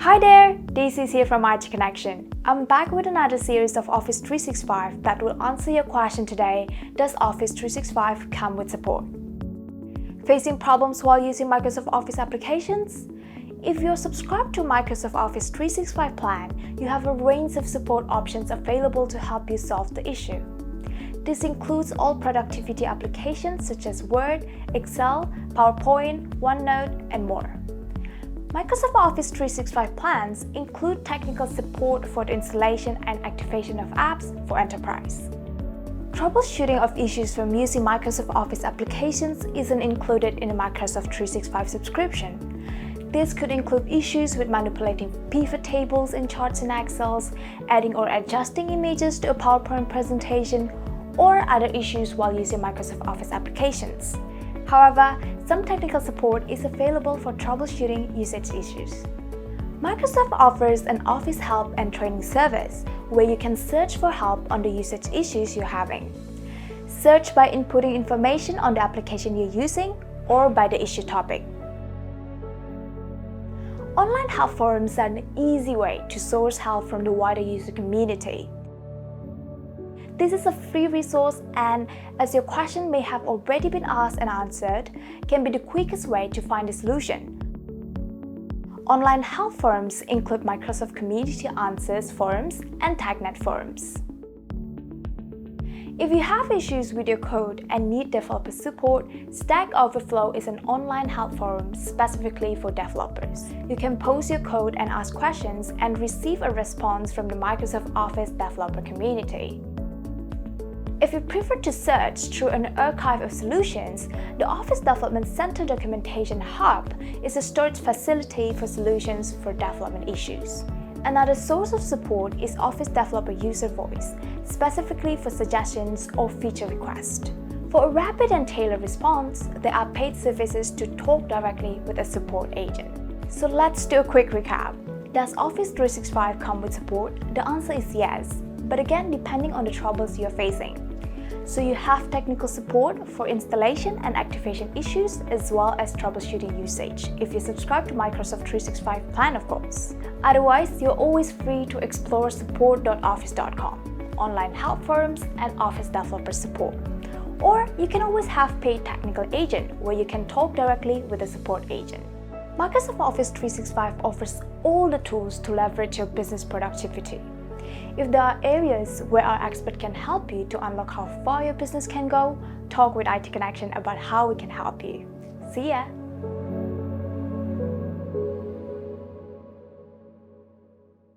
Hi there, Daisy is here from IT Connection. I'm back with another series of Office 365 that will answer your question today. Does Office 365 come with support? Facing problems while using Microsoft Office applications? If you're subscribed to Microsoft Office 365 plan, you have a range of support options available to help you solve the issue. This includes all productivity applications such as Word, Excel, PowerPoint, OneNote, and more. Microsoft Office 365 plans include technical support for the installation and activation of apps for enterprise. Troubleshooting of issues from using Microsoft Office applications isn't included in a Microsoft 365 subscription. This could include issues with manipulating pivot tables and charts in Excel, adding or adjusting images to a PowerPoint presentation, or other issues while using Microsoft Office applications. However, some technical support is available for troubleshooting usage issues. Microsoft offers an Office help and training service where you can search for help on the usage issues you're having. Search by inputting information on the application you're using or by the issue topic. Online help forums are an easy way to source help from the wider user community. This is a free resource and, as your question may have already been asked and answered, can be the quickest way to find a solution. Online help forums include Microsoft Community Answers forums and TagNet forums. If you have issues with your code and need developer support, Stack Overflow is an online help forum specifically for developers. You can post your code and ask questions and receive a response from the Microsoft Office developer community. If you prefer to search through an archive of solutions, the Office Development Center Documentation Hub is a storage facility for solutions for development issues. Another source of support is Office Developer User Voice, specifically for suggestions or feature requests. For a rapid and tailored response, there are paid services to talk directly with a support agent. So let's do a quick recap. Does Office 365 come with support? The answer is yes, but again depending on the troubles you're facing. So you have technical support for installation and activation issues as well as troubleshooting usage, if you subscribe to Microsoft 365 plan of course. Otherwise, you're always free to explore support.office.com, online help forums and Office developer support. Or you can always have paid technical agent where you can talk directly with a support agent. Microsoft Office 365 offers all the tools to leverage your business productivity. If there are areas where our expert can help you to unlock how far your business can go, talk with IT Connection about how we can help you. See ya!